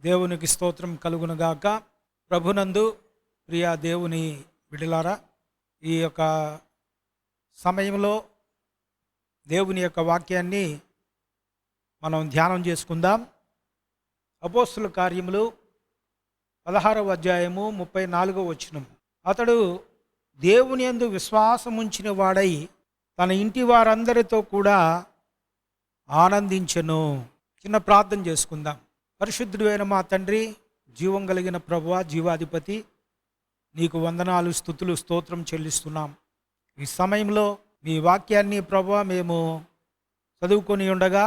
దేవునికి స్తోత్రం కలుగునుగాక. ప్రభునందు ప్రియ దేవుని విడలారా, ఈ యొక్క సమయంలో దేవుని యొక్క వాక్యాన్ని మనం ధ్యానం చేసుకుందాం. అపోస్తుల కార్యములు 16వ అధ్యాయము 34వ వచనం. అతడు దేవుని యందు విశ్వాసముంచిన వాడై తన ఇంటి వారందరితో కూడా ఆనందించెను. చిన్న ప్రార్థన చేసుకుందాం. పరిశుద్ధుడైన మా తండ్రి, జీవం కలిగిన ప్రభువా, జీవాధిపతి, నీకు వందనాలు, స్తుతులు, స్తోత్రం చెల్లిస్తున్నాం. ఈ సమయంలో మీ వాక్యాన్ని ప్రభువా మేము చదువుకొని ఉండగా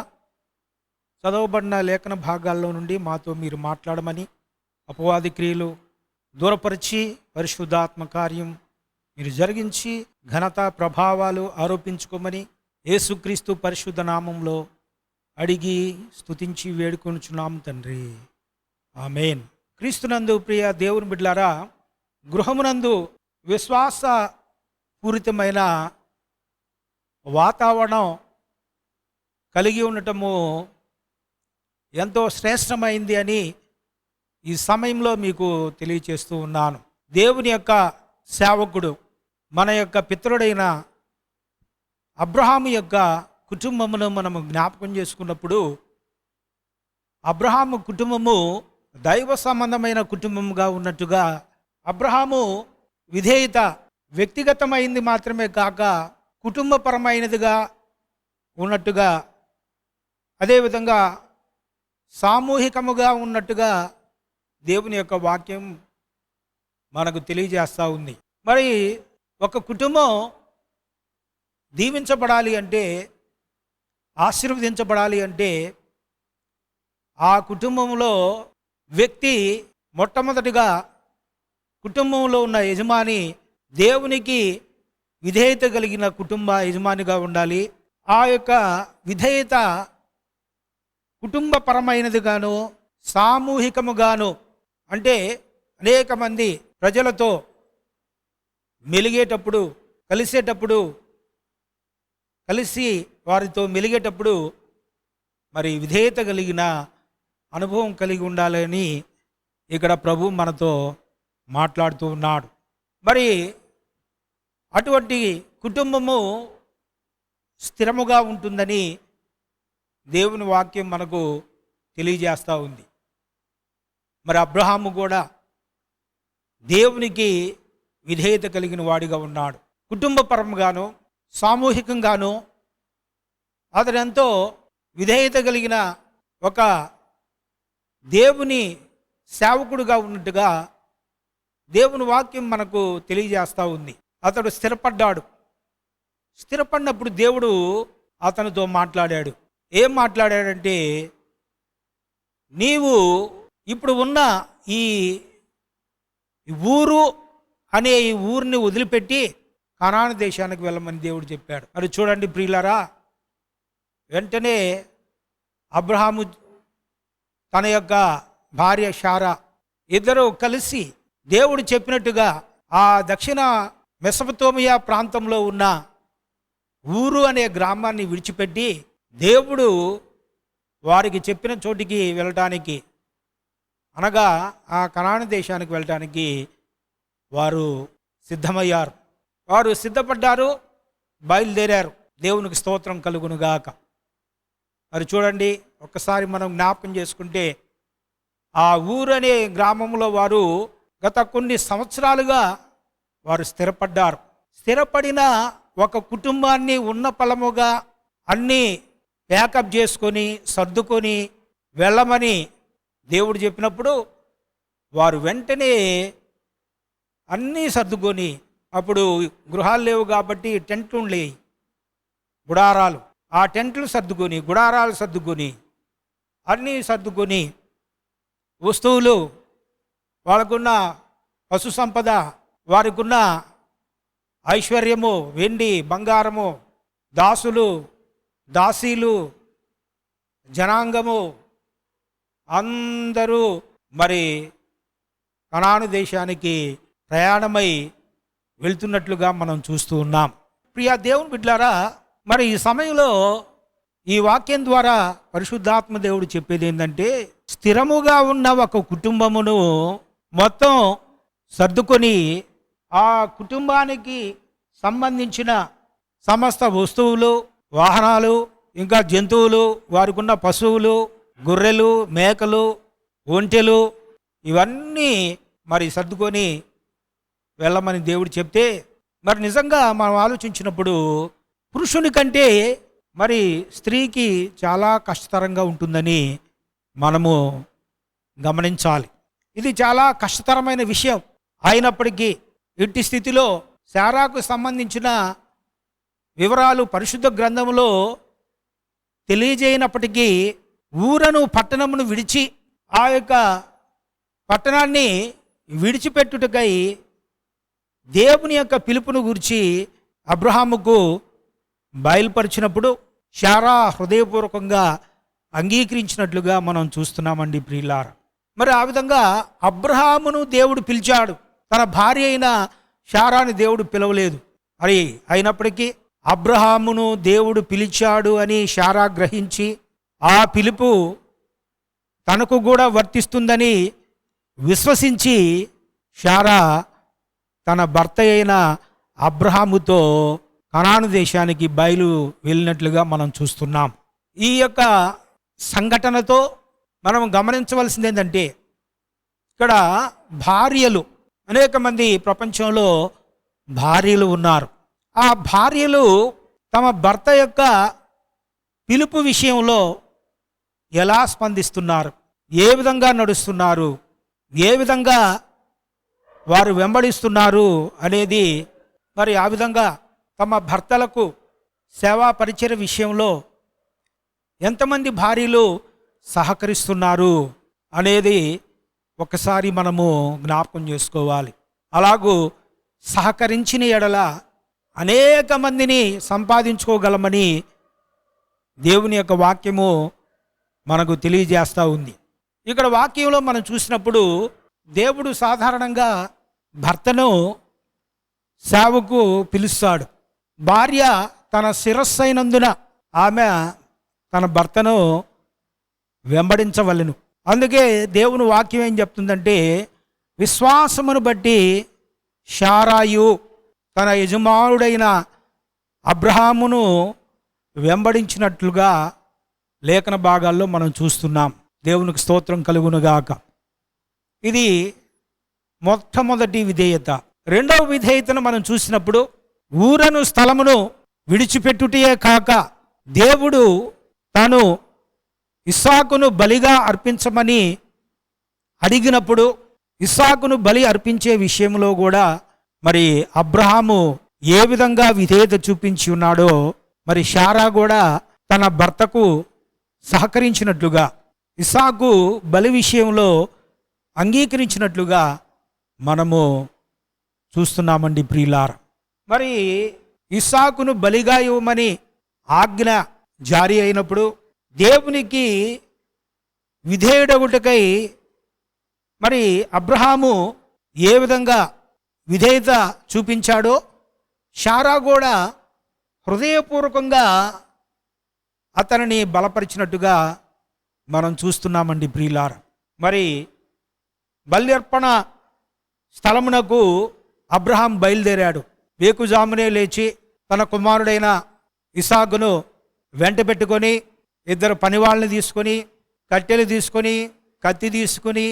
చదవబడిన లేఖన భాగాల్లో నుండి మాతో మీరు మాట్లాడమని, అపవాది క్రియలు దూరపరిచి పరిశుద్ధాత్మ కార్యం మీరు జరిగించి ఘనత ప్రభావాలు ఆరోపించుకోమని యేసుక్రీస్తు పరిశుద్ధ నామంలో అడిగి స్తుతించి వేడుకొనుచున్నాం తండ్రి, ఆమేన్. క్రీస్తునందు ప్రియ దేవుని బిడ్డలారా, గృహమునందు విశ్వాస పూరితమైన వాతావరణం కలిగి ఉండటము ఎంతో శ్రేష్టమైంది అని ఈ సమయంలో మీకు తెలియచేస్తూ ఉన్నాను. దేవుని యొక్క సేవకుడు, మన యొక్క పితరుడైన అబ్రహాము యొక్క కుటుంబమును మనము జ్ఞాపకం చేసుకున్నప్పుడు, అబ్రహాము కుటుంబము దైవ సంబంధమైన కుటుంబముగా ఉన్నట్టుగా, అబ్రహాము విధేయత వ్యక్తిగతమైంది మాత్రమే కాక కుటుంబపరమైనదిగా ఉన్నట్టుగా, అదేవిధంగా సామూహికముగా ఉన్నట్టుగా దేవుని యొక్క వాక్యం మనకు తెలియజేస్తూ ఉంది. మరి ఒక కుటుంబం దీవించబడాలి అంటే, ఆశీర్వదించబడాలి అంటే, ఆ కుటుంబంలో వ్యక్తి మొట్టమొదటిగా కుటుంబంలో ఉన్న యజమాని దేవునికి విధేయత కలిగిన కుటుంబ యజమానిగా ఉండాలి. ఆ యొక్క విధేయత కుటుంబపరమైనదిగాను సామూహికముగాను, అంటే అనేక మంది ప్రజలతో మెలిగేటప్పుడు, కలిసి వారితో మెలిగేటప్పుడు మరి విధేయత కలిగిన అనుభవం కలిగి ఉండాలని ఇక్కడ ప్రభు మనతో మాట్లాడుతూ ఉన్నాడు. మరి అటువంటి కుటుంబము స్థిరముగా ఉంటుందని దేవుని వాక్యం మనకు తెలియజేస్తూ ఉంది. మరి అబ్రహాము కూడా దేవునికి విధేయత కలిగిన వాడిగా ఉన్నాడు. కుటుంబపరంగాను సామూహికంగాను అతను ఎంతో విధేయత కలిగిన ఒక దేవుని సేవకుడుగా ఉన్నట్టుగా దేవుని వాక్యం మనకు తెలియజేస్తూ ఉంది. అతడు స్థిరపడ్డాడు. స్థిరపడినప్పుడు దేవుడు అతనితో మాట్లాడాడు. ఏం మాట్లాడాడంటే, నీవు ఇప్పుడు ఉన్న ఈ ఊరు అనే ఈ ఊరిని వదిలిపెట్టి కనాను దేశానికి వెళ్ళమని దేవుడు చెప్పాడు. మరి చూడండి ప్రియులారా, వెంటనే అబ్రహాము తన యొక్క భార్య శారా ఇద్దరు కలిసి దేవుడు చెప్పినట్టుగా ఆ దక్షిణ మెసొపొతేమియా ప్రాంతంలో ఉన్న ఊరు అనే గ్రామాన్ని విడిచిపెట్టి దేవుడు వారికి చెప్పిన చోటికి వెళ్ళటానికి, అనగా ఆ కనాను దేశానికి వెళ్ళటానికి వారు సిద్ధమయ్యారు. వారు సిద్ధపడ్డారు, బయలుదేరారు. దేవునికి స్తోత్రం కలుగునుగాక. మరి చూడండి, ఒక్కసారి మనం జ్ఞాపకం చేసుకుంటే, ఆ ఊరనే గ్రామంలో వారు గత కొన్ని సంవత్సరాలుగా వారు స్థిరపడ్డారు. స్థిరపడిన ఒక కుటుంబాన్ని ఉన్న పలముగా అన్నీ ప్యాకప్ చేసుకొని సర్దుకొని వెళ్ళమని దేవుడు చెప్పినప్పుడు వారు వెంటనే అన్నీ సర్దుకొని, అప్పుడు గృహాలు లేవు కాబట్టి టెంట్లు ఉండేవి, గుడారాలు, ఆ టెంట్లు సర్దుకొని గుడారాలు సర్దుకొని అన్నీ సర్దుకొని వస్తువులు, వాళ్ళకున్న పశు సంపద, వారికున్న ఐశ్వర్యము, వెండి బంగారము, దాసులు దాసీలు, జనాంగము అందరూ మరి కనాను దేశానికి ప్రయాణమై వెళ్తున్నట్లుగా మనం చూస్తూ ఉన్నాం. ప్రియ దేవుని బిడ్డలారా, మరి ఈ సమయంలో ఈ వాక్యం ద్వారా పరిశుద్ధాత్మ దేవుడు చెప్పేది ఏంటంటే, స్థిరముగా ఉన్న ఒక కుటుంబమును మొత్తం సర్దుకొని ఆ కుటుంబానికి సంబంధించిన సమస్త వస్తువులు, వాహనాలు, ఇంకా జంతువులు, వారికి ఉన్న పశువులు, గొర్రెలు, మేకలు, ఒంటెలు ఇవన్నీ మరి సర్దుకొని వెళ్ళమని దేవుడు చెప్తే, మరి నిజంగా మనం ఆలోచించినప్పుడు పురుషుని కంటే మరి స్త్రీకి చాలా కష్టతరంగా ఉంటుందని మనము గమనించాలి. ఇది చాలా కష్టతరమైన విషయం. అయినప్పటికీ ఇట్టి స్థితిలో శారాకు సంబంధించిన వివరాలు పరిశుద్ధ గ్రంథంలో తెలియజేయనప్పటికీ ఊరను పట్టణమును విడిచి ఆ యొక్క పట్టణాన్ని విడిచిపెట్టుటకై దేవుని యొక్క పిలుపును గురించి అబ్రహాముకు బయలుపరిచినప్పుడు శారా హృదయపూర్వకంగా అంగీకరించినట్లుగా మనం చూస్తున్నామండి ప్రియులారా. మరి ఆ విధంగా అబ్రహామును దేవుడు పిలిచాడు, తన భార్య అయిన శారాని దేవుడు పిలవలేదు. మరి అయినప్పటికీ అబ్రహామును దేవుడు పిలిచాడు అని శారా గ్రహించి ఆ పిలుపు తనకు కూడా వర్తిస్తుందని విశ్వసించి శారా తన భర్త అయిన అబ్రహాముతో కనాను దేశానికి బయలు వెళ్ళినట్లుగా మనం చూస్తున్నాం. ఈ యొక్క సంఘటనతో మనం గమనించవలసింది ఏంటంటే, ఇక్కడ భార్యలు, అనేక మంది ప్రపంచంలో భార్యలు ఉన్నారు. ఆ భార్యలు తమ భర్త యొక్క పిలుపు విషయంలో ఎలా స్పందిస్తున్నారు, ఏ విధంగా నడుస్తున్నారు, ఏ విధంగా వారు వెంబడిస్తున్నారు అనేది, మరి ఆ విధంగా తమ భర్తలకు సేవా పరిచయ విషయంలో ఎంతమంది భార్యలు సహకరిస్తున్నారు అనేది ఒకసారి మనము జ్ఞాపకం చేసుకోవాలి. అలాగూ సహకరించిన ఎడల అనేక మందిని సంపాదించుకోగలమని దేవుని యొక్క వాక్యము మనకు తెలియజేస్తూ ఉంది. ఇక్కడ వాక్యంలో మనం చూసినప్పుడు దేవుడు సాధారణంగా భర్తను సేవకు పిలుస్తాడు. భార్య తన శిరస్సైనందున ఆమె తన భర్తను వెంబడించవలెను. అందుకే దేవుని వాక్యం ఏం చెప్తుందంటే, విశ్వాసమును బట్టి శారాయు తన యజమానుడైన అబ్రహామును వెంబడించినట్లుగా లేఖన భాగాల్లో మనం చూస్తున్నాం. దేవునికి స్తోత్రం కలుగునుగాక. ఇది మొట్టమొదటి విధేయత. రెండవ విధేయతను మనం చూసినప్పుడు ఊరను స్థలమును విడిచిపెట్టుటయే కాక దేవుడు తాను ఇస్సాకును బలిగా అర్పించమని అడిగినప్పుడు ఇస్సాకును బలి అర్పించే విషయంలో కూడా మరి అబ్రహాము ఏ విధంగా విధేయత చూపించి ఉన్నాడో, మరి శారా కూడా తన భర్తకు సహకరించినట్లుగా, ఇస్సాకు బలి విషయంలో అంగీకరించినట్లుగా మనము చూస్తున్నామండి ప్రియులారా. మరి ఇస్సాకును బలిగా ఇవ్వమని ఆజ్ఞ జారీ అయినప్పుడు దేవునికి విధేయుడగుటకై మరి అబ్రహాము ఏ విధంగా విధేయత చూపించాడో శారా కూడా హృదయపూర్వకంగా అతనిని బలపరిచినట్టుగా మనం చూస్తున్నామండి ప్రియులారా. మరి బలి అర్పణ స్థలమునకు అబ్రహాం బయలుదేరాడు. వేకుజామునే లేచి తన కుమారుడైన ఇస్సాకును వెంట పెట్టుకొని, ఇద్దరు పనివాళ్ళని తీసుకొని, కట్టెలు తీసుకొని, కత్తి తీసుకొని,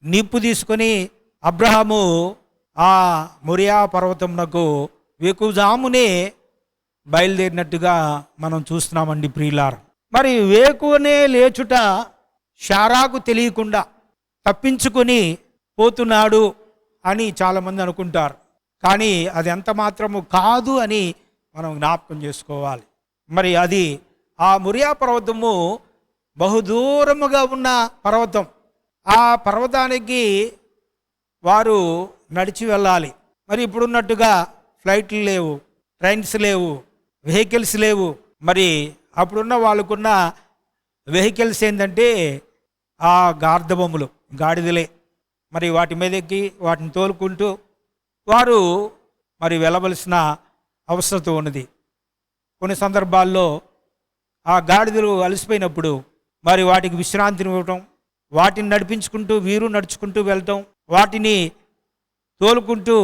నిప్పు తీసుకొని అబ్రహాము ఆ మొరియా పర్వతమునకు వేకుజామునే బయలుదేరినట్టుగా మనం చూస్తున్నామండి ప్రియులారా. మరి వేకువనే లేచుట శారాకు తెలియకుండా తప్పించుకొని పోతున్నాడు అని చాలామంది అనుకుంటారు. కానీ అది ఎంత మాత్రము కాదు అని మనం జ్ఞాపకం చేసుకోవాలి. మరి అది ఆ మొరియా పర్వతము బహుదూరముగా ఉన్న పర్వతం. ఆ పర్వతానికి వారు నడిచి వెళ్ళాలి. మరి ఇప్పుడున్నట్టుగా ఫ్లైట్లు లేవు, ట్రైన్స్ లేవు, వెహికల్స్ లేవు. మరి అప్పుడున్న వాళ్ళకున్న వెహికల్స్ ఏంటంటే ఆ గార్ధబొమ్మలు, గాడిదలే. మరి వాటి మీద ఎక్కి వాటిని తోలుకుంటూ వారు మరి వెళ్ళవలసిన అవసరం ఉన్నది. కొన్ని సందర్భాల్లో ఆ గాడిదలు అలసిపోయినప్పుడు మరి వాటికి విశ్రాంతిని ఇవ్వటం, వాటిని నడిపించుకుంటూ వీరు నడుచుకుంటూ వెళ్తాం, వాటిని తోలుకుంటూ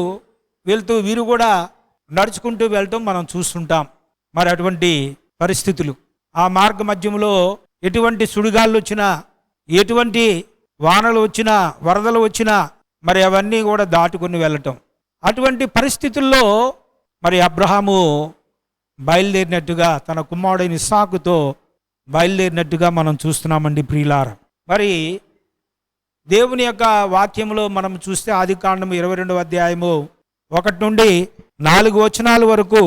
వెళ్తూ వీరు కూడా నడుచుకుంటూ వెళ్ళటం మనం చూస్తుంటాం. మరి అటువంటి పరిస్థితులు, ఆ మార్గ మధ్యంలో ఎటువంటి సుడిగాళ్ళు వచ్చినా, ఎటువంటి వానలు వచ్చినా, వరదలు వచ్చినా మరి అవన్నీ కూడా దాటుకుని వెళ్ళటం. అటువంటి పరిస్థితుల్లో మరి అబ్రహాము బయలుదేరినట్టుగా, తన కుమారుడైన ఇస్సాకుతో బయలుదేరినట్టుగా మనం చూస్తున్నామండి ప్రియులారా. మరి దేవుని యొక్క వాక్యంలో మనం చూస్తే ఆదికాండం 22వ అధ్యాయము 1 నుండి 4 వచనాల వరకు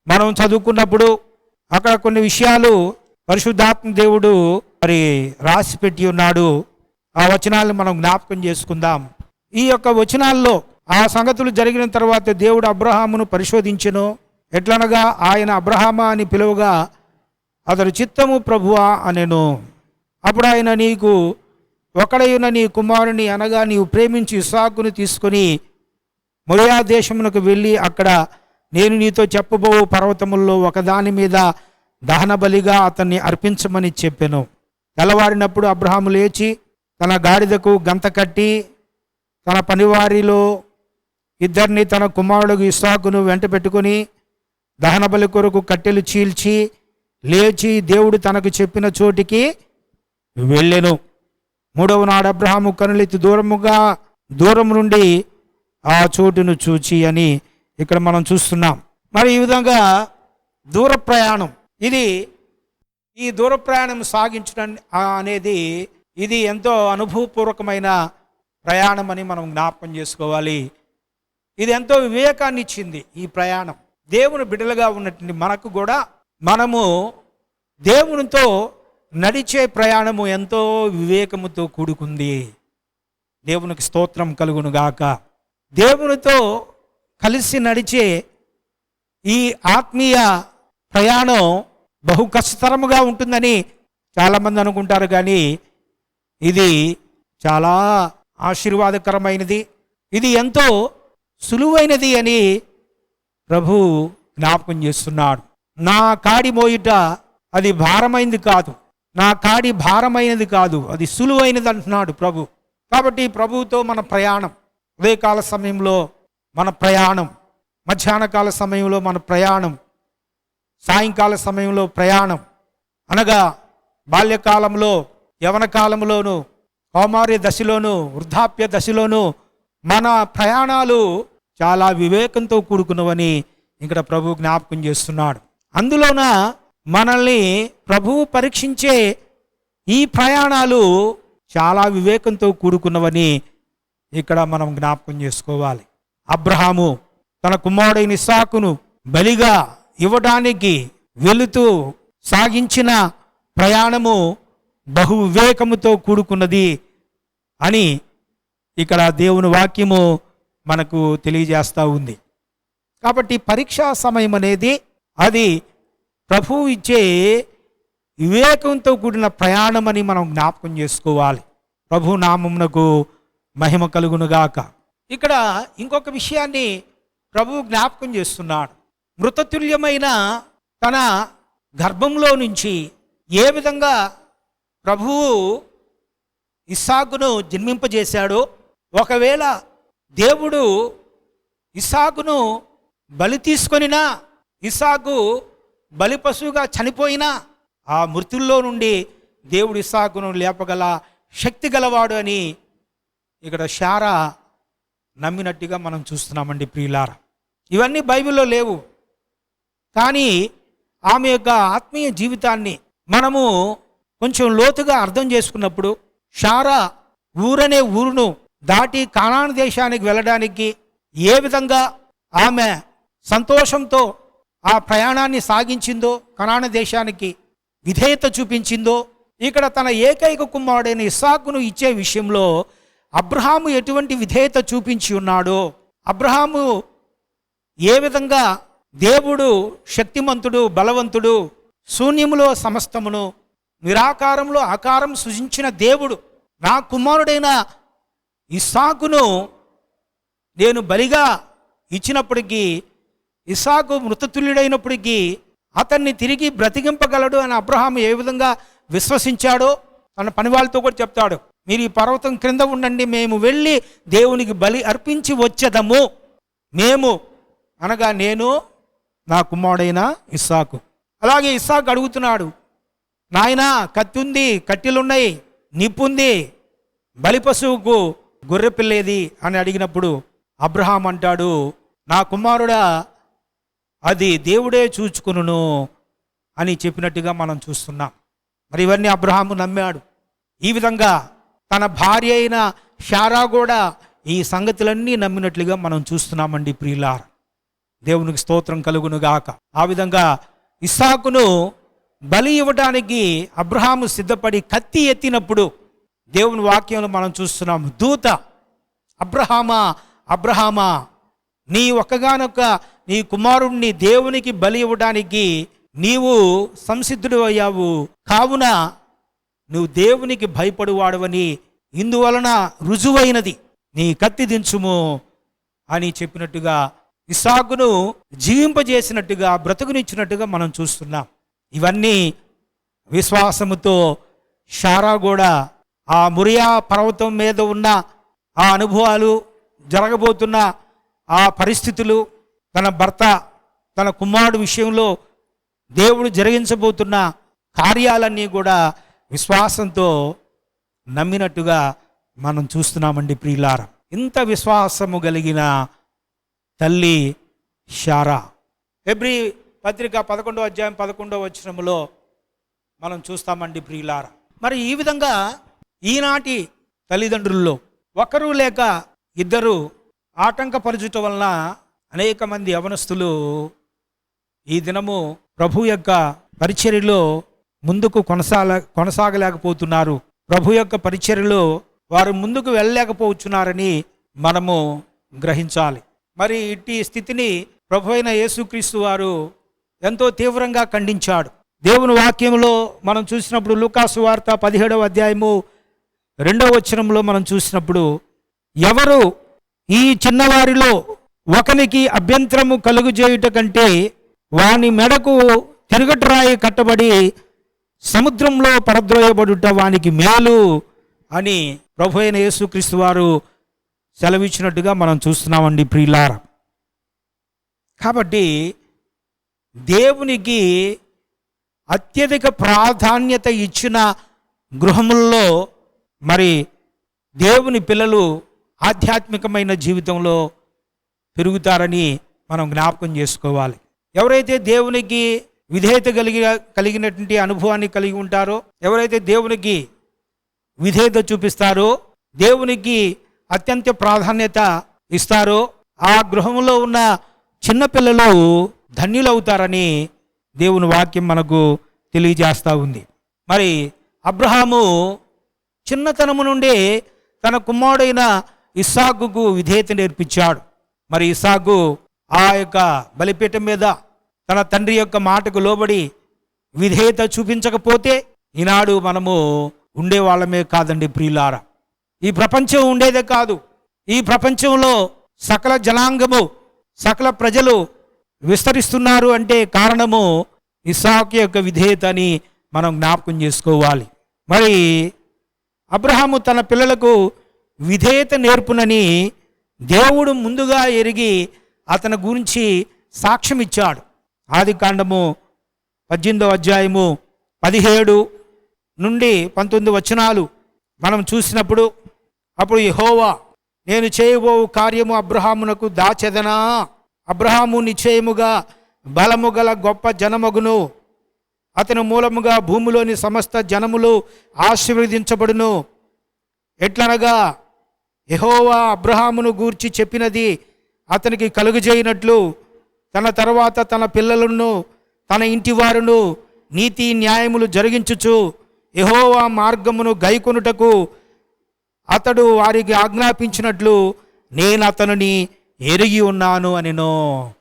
మనం చదువుకున్నప్పుడు అక్కడ కొన్ని విషయాలు పరిశుద్ధాత్మ దేవుడు మరి రాసి పెట్టి ఉన్నాడు. ఆ వచనాలను మనం జ్ఞాపకం చేసుకుందాం. ఈ యొక్క వచనాల్లో ఆ సంగతులు జరిగిన తర్వాత దేవుడు అబ్రహామును పరిశోధించెను. ఎట్లనగా ఆయన అబ్రహామా అని పిలువగా అతడు చిత్తము ప్రభువా అనెను. అప్పుడు ఆయన, నీకు ఒకడైన నీ కుమారుని అనగా నీవు ప్రేమించి ఇస్సాకును తీసుకొని మొరియా దేశమునకు వెళ్ళి అక్కడ నేను నీతో చెప్పబో పర్వతముల్లో ఒకదాని మీద దహన బలిగా అతన్ని అర్పించమని చెప్పెను. తెల్లవారినప్పుడు అబ్రహాము లేచి తన గాడిదకు గంత కట్టి తన పనివారిలో 2 తన కుమారుడు ఇస్సాకును వెంట పెట్టుకుని దహన బలి కొరకు కట్టెలు చీల్చి లేచి దేవుడు తనకు చెప్పిన చోటికి వెళ్ళెను. 3వ నాడు అబ్రహాము కనులెత్తి దూరం నుండి ఆ చోటును చూచి అని ఇక్కడ మనం చూస్తున్నాం. మరి ఈ విధంగా దూర ప్రయాణం, ఈ దూర ప్రయాణం సాగించడం అనేది ఇది ఎంతో అనుభవపూర్వకమైన ప్రయాణం అని మనం జ్ఞాపకం చేసుకోవాలి. ఇది ఎంతో వివేకాన్ని ఇచ్చింది. ఈ ప్రయాణం దేవుని బిడ్డలుగా ఉన్నటువంటి మనకు కూడా, మనము దేవునితో నడిచే ప్రయాణము ఎంతో వివేకముతో కూడుకుంది. దేవునికి స్తోత్రం కలుగును గాక. దేవునితో కలిసి నడిచే ఈ ఆత్మీయ ప్రయాణం బహు కష్టతరముగా ఉంటుందని చాలామంది అనుకుంటారు, కానీ ఇది చాలా ఆశీర్వాదకరమైనది, ఇది ఎంతో సులువైనది అని ప్రభు జ్ఞాపకం చేస్తున్నాడు. నా కాడి మోయుట అది భారమైనది కాదు, నా కాడి భారమైనది కాదు, అది సులువైనది అంటున్నాడు ప్రభు. కాబట్టి ప్రభువుతో మన ప్రయాణం, ఉదయకాల సమయంలో మన ప్రయాణం, మధ్యాహ్న కాల సమయంలో మన ప్రయాణం, సాయంకాల సమయంలో ప్రయాణం, అనగా బాల్యకాలంలో, యవన కాలంలోను, కౌమార్య దశలోను, వృద్ధాప్య దశలోను మన ప్రయాణాలు చాలా వివేకంతో కూడుకున్నవని ఇక్కడ ప్రభు జ్ఞాపకం చేస్తున్నాడు. అందులోన మనల్ని ప్రభువు పరీక్షించే ఈ ప్రయాణాలు చాలా వివేకంతో కూడుకున్నవని ఇక్కడ మనం జ్ఞాపకం చేసుకోవాలి. అబ్రహాము తన కుమారుడైన ఇస్సాకును బలిగా ఇవ్వడానికి వెళుతూ సాగించిన ప్రయాణము బహు వివేకముతో కూడుకున్నది అని ఇక్కడ దేవుని వాక్యము మనకు తెలియజేస్తూ ఉంది. కాబట్టి పరీక్షా సమయం అనేది అది ప్రభువు ఇచ్చే వివేకంతో కూడిన ప్రయాణం అని మనం జ్ఞాపకం చేసుకోవాలి. ప్రభు నామమునకు మహిమ కలుగునుగాక. ఇక్కడ ఇంకొక విషయాన్ని ప్రభు జ్ఞాపకం చేస్తున్నాడు. మృతతుల్యమైన తన గర్భంలో నుంచి ఏ విధంగా ప్రభువు ఇస్సాకును జన్మింపజేశాడో, ఒకవేళ దేవుడు ఇస్సాకును బలి తీసుకొనినా, ఇస్సాకు బలి పశువుగా చనిపోయినా ఆ మృతుల్లో నుండి దేవుడు ఇస్సాకును లేపగల శక్తి గలవాడు అని ఇక్కడ శారా నమ్మినట్టుగా మనం చూస్తున్నామండి ప్రియులారా. ఇవన్నీ బైబిల్లో లేవు, కానీ ఆమె యొక్క ఆత్మీయ జీవితాన్ని మనము కొంచెం లోతుగా అర్థం చేసుకున్నప్పుడు, శారా ఊరనే ఊరును దాటి కానాను దేశానికి వెళ్ళడానికి ఏ విధంగా ఆమె సంతోషంతో ఆ ప్రయాణాన్ని సాగించిందో, కనాను దేశానికి విధేయత చూపించిందో, ఇక్కడ తన ఏకైక కుమారుడైన ఇస్సాకును ఇచ్చే విషయంలో అబ్రహాము ఎటువంటి విధేయత చూపించి ఉన్నాడో, అబ్రహాము ఏ విధంగా దేవుడు శక్తిమంతుడు, బలవంతుడు, శూన్యములో సమస్తమును, నిరాకారంలో ఆకారం సృజించిన దేవుడు నా కుమారుడైన ఇస్సాకును నేను బలిగా ఇచ్చినప్పటికీ, ఇస్సాకు మృతతుల్యుడైనప్పటికీ అతన్ని తిరిగి బ్రతికింపగలడు అని అబ్రహాము ఏ విధంగా విశ్వసించాడో తన పని వాళ్ళతో కూడా చెప్తాడు. మీరు ఈ పర్వతం క్రింద ఉండండి, మేము వెళ్ళి దేవునికి బలి అర్పించి వచ్చేదము. మేము అనగా నేను, నా కుమారుడైన ఇస్సాకు. అలాగే ఇస్సాకు అడుగుతున్నాడు, నాయనా కత్తి ఉంది, కట్టెలున్నాయి, నిప్పుంది, బలి పశువుకు గొర్రె పిల్లేది అని అడిగినప్పుడు అబ్రహాం అంటాడు, నా కుమారుడా అది దేవుడే చూచుకును అని చెప్పినట్టుగా మనం చూస్తున్నాం. మరి ఇవన్నీ అబ్రహాము నమ్మాడు. ఈ విధంగా తన భార్య అయిన శారా కూడా ఈ సంగతులన్నీ నమ్మినట్లుగా మనం చూస్తున్నామండి ప్రియులార. దేవునికి స్తోత్రం కలుగునుగాక. ఆ విధంగా ఇస్సాకును బలి ఇవ్వడానికి అబ్రహాము సిద్ధపడి కత్తి ఎత్తినప్పుడు దేవుని వాక్యంలో మనం చూస్తున్నాం, దూత అబ్రహామా అబ్రహామా, నీ ఒక్కగానొక్క నీ కుమారుణ్ణి దేవునికి బలి ఇవ్వడానికి నీవు సంసిద్ధుడు అయ్యావు, కావున నువ్వు దేవునికి భయపడువాడవని ఇందువలన రుజువైనది, నీ కత్తి దించుము అని చెప్పినట్టుగా ఇస్సాకును జీవింపజేసినట్టుగా బ్రతుకునిచ్చినట్టుగా మనం చూస్తున్నాం. ఇవన్నీ విశ్వాసముతో శారా కూడా ఆ మొరియా పర్వతం మీద ఉన్న ఆ అనుభవాలు, జరగబోతున్న ఆ పరిస్థితులు, తన భర్త తన కుమారుడు విషయంలో దేవుడు జరిగించబోతున్న కార్యాలన్నీ కూడా విశ్వాసంతో నమ్మినట్టుగా మనం చూస్తున్నామండి ప్రియులార. ఇంత విశ్వాసము కలిగిన తల్లి శారా. హెబ్రీ పత్రిక 11వ అధ్యాయం 11వ వచనములో మనం చూస్తామండి ప్రియులార. మరి ఈ విధంగా ఈనాటి తల్లిదండ్రుల్లో ఒకరు లేక ఇద్దరు ఆటంకపరచుట వలన అనేక మంది యవనస్తులు ఈ దినము ప్రభు యొక్క పరిచర్యలో ముందుకు కొనసాగలేకపోతున్నారు. ప్రభు యొక్క పరిచర్యలో వారు ముందుకు వెళ్ళలేకపోతున్నారని మనము గ్రహించాలి. మరి ఇట్టి స్థితిని ప్రభు అయిన యేసుక్రీస్తు వారు ఎంతో తీవ్రంగా ఖండించాడు. దేవుని వాక్యంలో మనం చూసినప్పుడు లూకాసు వార్త 17వ అధ్యాయము 2వ వచనంలో మనం చూసినప్పుడు, ఎవరు ఈ చిన్నవారిలో ఒకనికి అభ్యంతరము కలుగుచేయుట కంటే వాని మెడకు తిరుగటిరాయి కట్టబడి సముద్రంలో పరద్రోయబడుట వానికి మేలు అని ప్రభు అయిన యేసుక్రీస్తు వారు సెలవిచ్చినట్టుగా మనం చూస్తున్నామండి ప్రియులార. కాబట్టి దేవునికి అత్యధిక ప్రాధాన్యత ఇచ్చిన గృహముల్లో మరి దేవుని పిల్లలు ఆధ్యాత్మికమైన జీవితంలో పెరుగుతారని మనం జ్ఞాపకం చేసుకోవాలి. ఎవరైతే దేవునికి విధేయత కలిగినటువంటి అనుభవాన్ని కలిగి ఉంటారో, ఎవరైతే దేవునికి విధేయత చూపిస్తారో, దేవునికి అత్యంత ప్రాధాన్యత ఇస్తారో, ఆ గృహంలో ఉన్న చిన్నపిల్లలు ధన్యులవుతారని దేవుని వాక్యం మనకు తెలియజేస్తూ ఉంది. మరి అబ్రహాము చిన్నతనము నుండి తన కుమారుడైన ఇస్సాకుకు విధేయత నేర్పించాడు. మరి ఇస్సాకు ఆ యొక్క బలిపీఠం మీద తన తండ్రి యొక్క మాటకు లోబడి విధేయత చూపించకపోతే ఈనాడు మనము ఉండేవాళ్ళమే కాదండి ప్రియులారా. ఈ ప్రపంచం ఉండేదే కాదు. ఈ ప్రపంచంలో సకల జనాంగము, సకల ప్రజలు విస్తరిస్తున్నారు అంటే కారణము ఇస్సాకు యొక్క విధేయత అని మనం జ్ఞాపకం చేసుకోవాలి. మరి అబ్రహాము తన పిల్లలకు విధేయత నేర్పునని దేవుడు ముందుగా ఎరిగి అతని గురించి సాక్ష్యం ఇచ్చాడు. ఆదికాండము 18వ అధ్యాయము 17 నుండి 19 వచనాలు మనం చూసినప్పుడు, అప్పుడు యెహోవా, నేను చేయబోవు కార్యము అబ్రహామునకు దాచెదనా? అబ్రహాము నిశ్చయముగా బలము గల గొప్ప జనమగును, అతని మూలముగా భూమిలోని సమస్త జనములు ఆశీర్వదించబడును. ఎట్లనగా యెహోవా అబ్రహామును గూర్చి చెప్పినది అతనికి కలుగజేయనట్లు తన తర్వాత తన పిల్లలను తన ఇంటి వారును నీతి న్యాయములు జరిగించుచు యెహోవా మార్గమును గైకొనుటకు అతడు వారికి ఆజ్ఞాపించినట్లు నేను అతనిని ఎరిగి ఉన్నాను అనినో.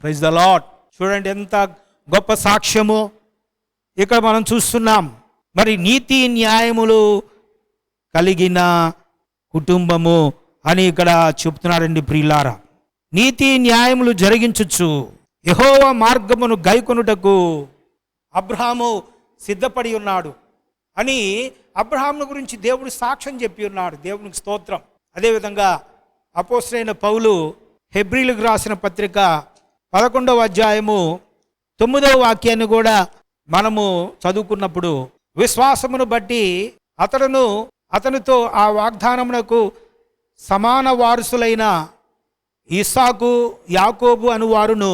Praise the lord. చూడండి ఎంత గొప్ప సాక్ష్యము ఇక్కడ మనం చూస్తున్నాం. మరి నీతి న్యాయములు కలిగిన కుటుంబము అని ఇక్కడ చెప్తున్నారండి ప్రియులారా. నీతి న్యాయములు జరిగించుచు యెహోవా మార్గమును గైకొనుటకు అబ్రహాము సిద్ధపడి ఉన్నాడు. అని అబ్రహామును గురించి దేవుడు సాక్ష్యం చెప్పి ఉన్నాడు. దేవునికి స్తోత్రం. అదేవిధంగా అపోస్తలుడైన పౌలు హెబ్రీలకు రాసిన పత్రిక 11వ అధ్యాయము 9వ వాక్యాన్ని కూడా మనము చదువుకున్నప్పుడు, విశ్వాసమును బట్టి అతనితో ఆ వాగ్దానమునకు సమాన వారసులైన ఇస్సాకు, యాకోబు అను వారును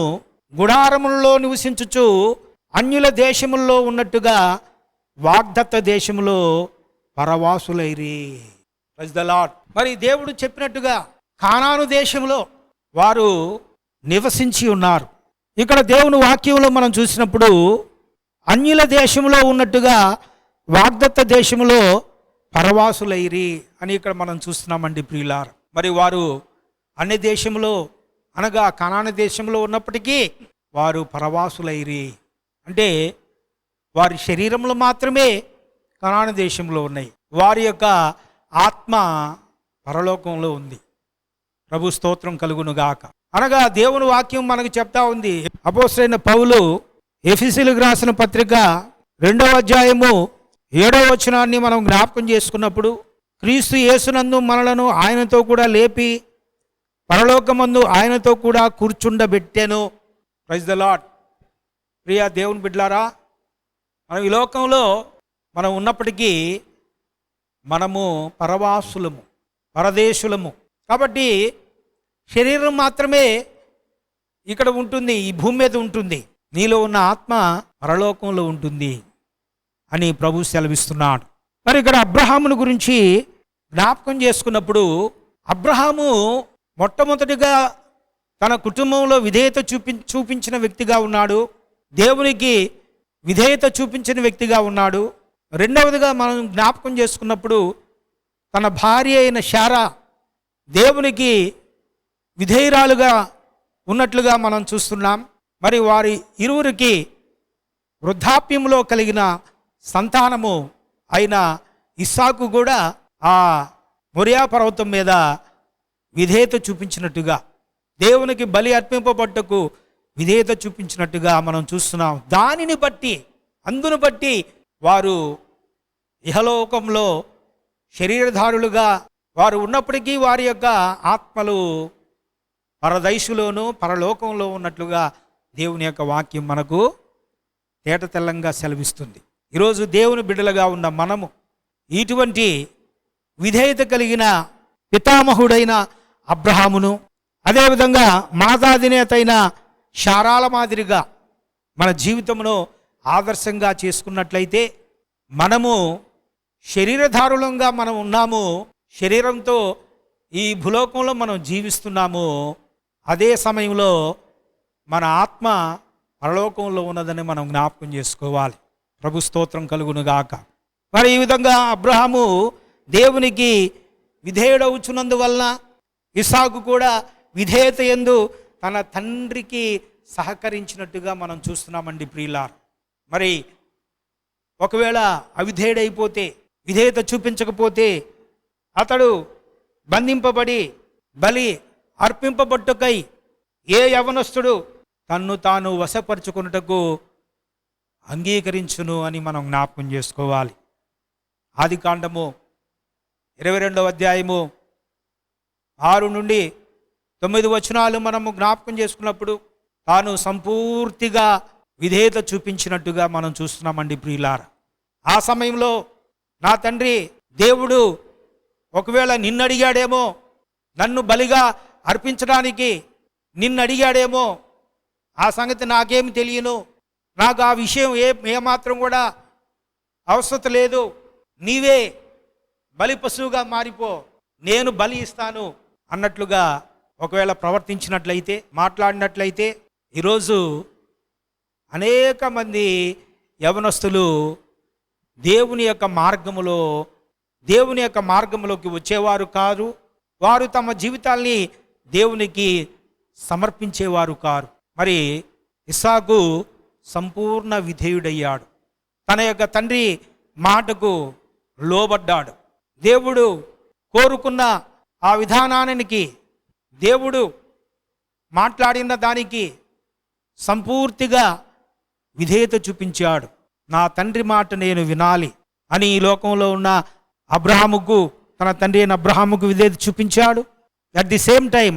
గుడారములలో నివసించుచు అన్యుల దేశముల్లో ఉన్నట్టుగా వాగ్దత్త దేశములో పరవాసులైరి. Praise the lord. మరి దేవుడు చెప్పినట్టుగా కానాను దేశంలో వారు నివసించి ఉన్నారు. ఇక్కడ దేవుని వాక్యంలో మనం చూసినప్పుడు అన్యుల దేశంలో ఉన్నట్టుగా వాగ్దత్త దేశంలో పరవాసులైరి అని ఇక్కడ మనం చూస్తున్నామండి ప్రియులారా. మరి వారు అన్ని దేశంలో అనగా కనాను దేశంలో ఉన్నప్పటికీ వారు పరవాసులైరి అంటే వారి శరీరంలో మాత్రమే కనాను దేశంలో ఉన్నాయి, వారి యొక్క ఆత్మ పరలోకంలో ఉంది. ప్రభు స్తోత్రం కలుగునుగాక. అనగా దేవుని వాక్యం మనకు చెప్తా ఉంది. అపోస్తలుడైన పౌలు ఎఫెసీయులకు రాసిన పత్రిక 2వ అధ్యాయము 7వ వచనాన్ని మనం జ్ఞాపకం చేసుకున్నప్పుడు, క్రీస్తు యేసునందు మనలను ఆయనతో కూడా లేపి పరలోకమందు ఆయనతో కూడా కూర్చుండబెట్టెను. Praise the Lord. ప్రియా దేవుని బిడ్డలారా, మనం ఈ లోకంలో మనం ఉన్నప్పటికీ మనము పరవాసులము, పరదేశులము. కాబట్టి శరీరం మాత్రమే ఇక్కడ ఉంటుంది, ఈ భూమి మీద ఉంటుంది. నీలో ఉన్న ఆత్మ పరలోకంలో ఉంటుంది అని ప్రభు సెలవిస్తున్నాడు. మరి ఇక్కడ అబ్రహామును గురించి జ్ఞాపకం చేసుకున్నప్పుడు, అబ్రహాము మొట్టమొదటిగా తన కుటుంబంలో విధేయత చూపించిన వ్యక్తిగా ఉన్నాడు. దేవునికి విధేయత చూపించిన వ్యక్తిగా ఉన్నాడు. రెండవదిగా మనం జ్ఞాపకం చేసుకున్నప్పుడు తన భార్య అయిన శారా దేవునికి విధేయురాలుగా ఉన్నట్లుగా మనం చూస్తున్నాం. మరి వారి ఇరువురికి వృద్ధాప్యంలో కలిగిన సంతానము అయిన ఇస్సాకు కూడా ఆ మొరియా పర్వతం మీద విధేయత చూపించినట్టుగా, దేవునికి బలి అర్పింపబట్టకు విధేయత చూపించినట్టుగా మనం చూస్తున్నాం. దానిని బట్టి, అందును బట్టి వారు ఇహలోకంలో శరీరధారులుగా వారు ఉన్నప్పటికీ వారి యొక్క ఆత్మలు పరదైసులోను పరలోకంలో ఉన్నట్లుగా దేవుని యొక్క వాక్యం మనకు తేటతెల్లంగా సెలవిస్తుంది. ఈరోజు దేవుని బిడ్డలుగా ఉన్న మనము ఇటువంటి విధేయత కలిగిన పితామహుడైన అబ్రహామును, అదేవిధంగా మాతాధినేత అయిన శారాల మాదిరిగా మన జీవితమును ఆదర్శంగా చేసుకున్నట్లయితే మనము శరీరధారులంగా మనం ఉన్నాము, శరీరంతో ఈ భూలోకంలో మనం జీవిస్తున్నాము. అదే సమయంలో మన ఆత్మ పరలోకంలో ఉన్నదని మనం జ్ఞాపకం చేసుకోవాలి. ప్రభు స్తోత్రం కలుగునుగాక. మరి ఈ విధంగా అబ్రహాము దేవునికి విధేయుడవుచున్నందువలన ఇస్సాకు కూడా విధేయత యందు తన తండ్రికి సహకరించినట్టుగా మనం చూస్తున్నామండి ప్రియులారా. మరి ఒకవేళ అవిధేయుడైపోతే, విధేయత చూపించకపోతే అతడు బంధింపబడి బలి అర్పింపబట్టుకై ఏ యవనస్తుడు తన్ను తాను వశపరుచుకున్నటకు అంగీకరించును అని మనం జ్ఞాపకం చేసుకోవాలి. ఆదికాండము 22వ అధ్యాయము 6 నుండి 9 వచనాలు మనము జ్ఞాపకం చేసుకున్నప్పుడు తాను సంపూర్తిగా విధేయత చూపించినట్టుగా మనం చూస్తున్నామండి ప్రియులారా. ఆ సమయంలో నా తండ్రి దేవుడు ఒకవేళ నిన్ను అడిగాడేమో, నన్ను బలిగా అర్పించడానికి నిన్ను అడిగాడేమో, ఆ సంగతి నాకేమి తెలియను, నాకు ఆ విషయం ఏమాత్రం కూడా అవసరం లేదు, నీవే బలి పశువుగా మారిపో, నేను బలి ఇస్తాను అన్నట్లుగా ఒకవేళ ప్రవర్తించినట్లయితే, మాట్లాడినట్లయితే ఈరోజు అనేక మంది యవనస్తులు దేవుని యొక్క మార్గములోకి వచ్చేవారు కారు. వారు తమ జీవితాల్ని దేవునికి సమర్పించేవారు కారు. మరి ఇస్సాకు సంపూర్ణ విధేయుడయ్యాడు, తన యొక్క తండ్రి మాటకు లోబడ్డాడు. దేవుడు కోరుకున్న ఆ విధానానికి, దేవుడు మాట్లాడిన దానికి సంపూర్తిగా విధేయత చూపించాడు. నా తండ్రి మాట నేను వినాలి అని ఈ లోకంలో ఉన్న అబ్రహాముకు, తన తండ్రి అయిన అబ్రహాముకు విధేయత చూపించాడు. అట్ ది సేమ్ టైం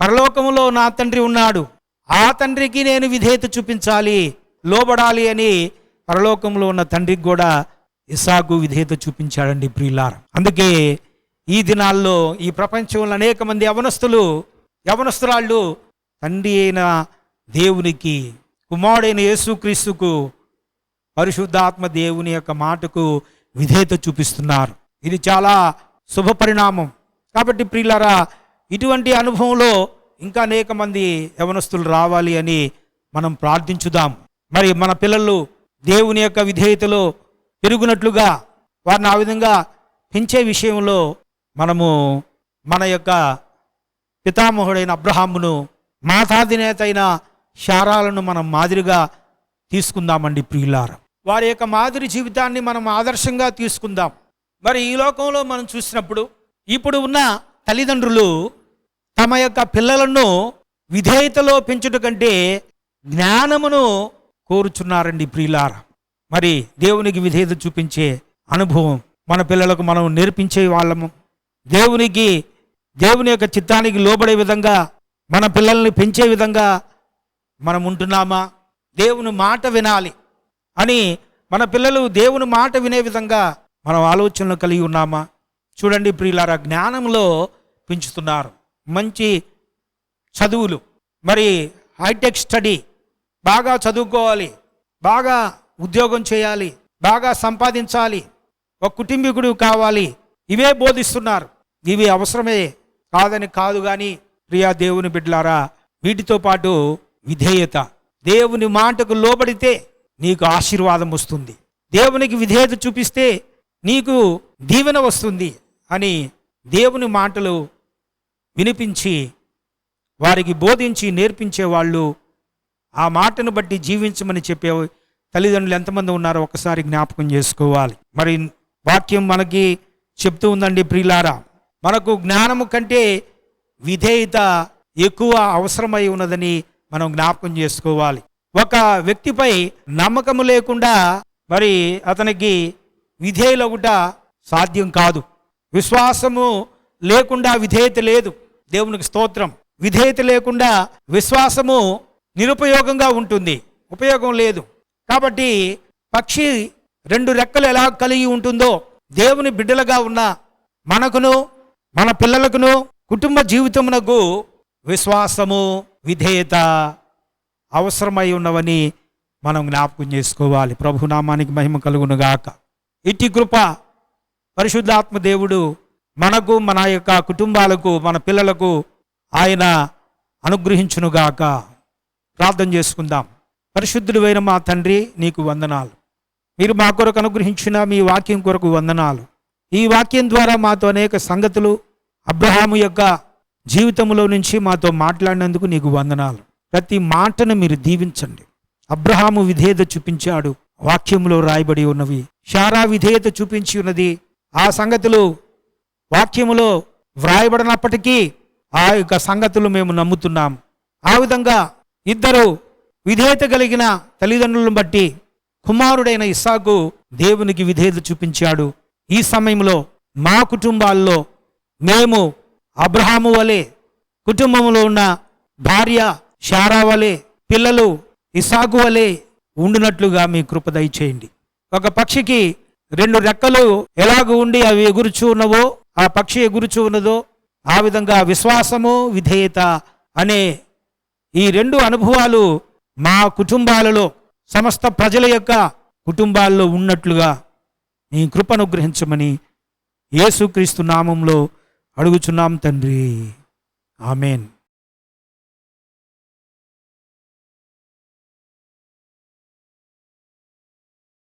పరలోకంలో నా తండ్రి ఉన్నాడు, ఆ తండ్రికి నేను విధేయత చూపించాలి, లోబడాలి అని పరలోకంలో ఉన్న తండ్రికి కూడా ఇస్సాకు విధేయత చూపించాడండి ప్రియులారా. అందుకే ఈ దినాల్లో ఈ ప్రపంచంలో అనేక మంది యవనస్తురాళ్ళు తండ్రి అయిన దేవునికి, కుమారుడైన యేసుక్రీస్తుకు, పరిశుద్ధాత్మ దేవుని యొక్క మాటకు విధేయత చూపిస్తున్నారు. ఇది చాలా శుభ పరిణామం. కాబట్టి ప్రియులారా, ఇటువంటి అనుభవంలో ఇంకా అనేక మంది యవనస్తులు రావాలి అని మనం ప్రార్థించుదాం. మరి మన పిల్లలు దేవుని యొక్క విధేయతలో పెరుగునట్లుగా వారిని ఆ విధంగా పెంచే విషయంలో మనము మన యొక్క పితామహుడైన అబ్రహామును, మాతాధినేత అయిన శారాలను మనం మాదిరిగా తీసుకుందామండి ప్రియులారా. వారి యొక్క మాదిరి జీవితాన్ని మనం ఆదర్శంగా తీసుకుందాం. మరి ఈ లోకంలో మనం చూసినప్పుడు ఇప్పుడు ఉన్న తల్లిదండ్రులు తమ యొక్క పిల్లలను విధేయతలో పెంచుట కంటే జ్ఞానమును కోరుచున్నారండి ప్రియులారా. మరి దేవునికి విధేయత చూపించే అనుభవం మన పిల్లలకు మనం నేర్పించే వాళ్ళము. దేవుని యొక్క చిత్తానికి లోబడే విధంగా మన పిల్లల్ని పెంచే విధంగా మనం ఉంటున్నామా? దేవుని మాట వినాలి అని మన పిల్లలు దేవుని మాట వినే విధంగా మనం ఆలోచనలు కలిగి ఉన్నామా? చూడండి ప్రియులారా, జ్ఞానంలో పెంచుతున్నారు. మంచి చదువులు, మరి హైటెక్ స్టడీ, బాగా చదువుకోవాలి, బాగా ఉద్యోగం చేయాలి, బాగా సంపాదించాలి, ఒక కుటుంబీకుడు కావాలి, ఇవే బోధిస్తున్నారు. ఇవి అవసరమే కాదని కాదు, కానీ ప్రియా దేవుని బిడ్డలారా, వీటితో పాటు విధేయత, దేవుని మాటకు లోబడితే నీకు ఆశీర్వాదం వస్తుంది, దేవునికి విధేయత చూపిస్తే నీకు దీవెన వస్తుంది అని దేవుని మాటలు వినిపించి వారికి బోధించి నేర్పించే వాళ్ళు, ఆ మాటను బట్టి జీవించమని చెప్పే తల్లిదండ్రులు ఎంతమంది ఉన్నారో ఒకసారి జ్ఞాపకం చేసుకోవాలి. మరి వాక్యం మనకి చెప్తూ ఉందండి ప్రియులారా, మనకు జ్ఞానము కంటే విధేయత ఎక్కువ అవసరమై ఉన్నదని మనం జ్ఞాపకం చేసుకోవాలి. ఒక వ్యక్తిపై నమ్మకము లేకుండా మరి అతనికి విధేయులవుట సాధ్యం కాదు. విశ్వాసము లేకుండా విధేయత లేదు. దేవునికి స్తోత్రం. విధేయత లేకుండా విశ్వాసము నిరుపయోగంగా ఉంటుంది, ఉపయోగం లేదు. కాబట్టి పక్షి రెండు రెక్కలు ఎలా కలిగి ఉంటుందో, దేవుని బిడ్డలుగా ఉన్న మనకును మన పిల్లలకును కుటుంబ జీవితమునకు విశ్వాసము, విధేయత అవసరమై ఉన్నవని మనం జ్ఞాపకం చేసుకోవాలి. ప్రభునామానికి మహిమ కలుగునుగాక. ఇట్టి కృప పరిశుద్ధాత్మ దేవుడు మనకు, మన యొక్క కుటుంబాలకు, మన పిల్లలకు ఆయన అనుగ్రహించునుగాక. ప్రార్థన చేసుకుందాం. పరిశుద్ధుడైన మా తండ్రి, నీకు వందనాలు. మీరు మా కొరకు అనుగ్రహించిన మీ వాక్యం కొరకు వందనాలు. ఈ వాక్యం ద్వారా మాతో అనేక సంగతులు అబ్రహాము యొక్క జీవితంలో నుంచి మాతో మాట్లాడినందుకు నీకు వందనాలు. ప్రతి మాటను మీరు దీవించండి. అబ్రహాము విధేయత చూపించాడు, వాక్యంలో రాయబడి ఉన్నవి. శారా విధేయత చూపించి ఉన్నది. ఆ సంగతులు వాక్యములో వ్రాయబడినప్పటికీ ఆ యొక్క సంగతులు మేము నమ్ముతున్నాం. ఆ విధంగా ఇద్దరు విధేయత కలిగిన తల్లిదండ్రులను బట్టి కుమారుడైన ఇస్సాకు దేవునికి విధేయత చూపించాడు. ఈ సమయంలో మా కుటుంబాల్లో మేము అబ్రహాము వలె, కుటుంబంలో ఉన్న భార్య శారా వలె, పిల్లలు ఇస్సాకు వలె ఉండునట్లుగా మీ కృప దయచేయండి. ఒక పక్షికి రెండు రెక్కలు ఎలాగ ఉండి అవి ఎగురుచూ ఉన్నవో, ఆ పక్షి ఎగురుచూ ఉన్నదో, ఆ విధంగా విశ్వాసము, విధేయత అనే ఈ రెండు అనుభవాలు మా కుటుంబాలలో, సమస్త ప్రజల యొక్క కుటుంబాల్లో ఉన్నట్లుగా మీ కృపను గ్రహించమని యేసుక్రీస్తు నామంలో అడుగుచున్నాం తండ్రి. ఆమెన్.